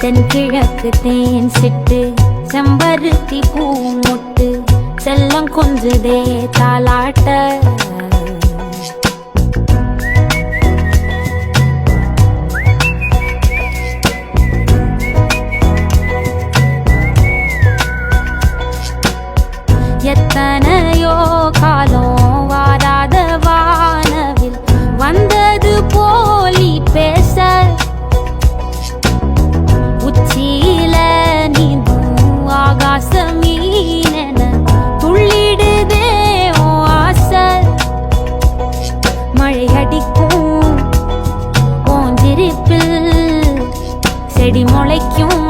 தென்கிழக்கு தேன் சிட்டு செம்பருத்தி பூ மொட்டு செல்லம் கொஞ்சதே தாலாட்ட எத்தனையோ காலம் வாராத வானவில் வந்தது போலி பேச உச்சியில நீந்தும் ஆகாச மீனென துள்ளிடுதே உன் ஆசை மழை அடிக்கும் உன் சிரிப்பில் செடி முளைக்கும்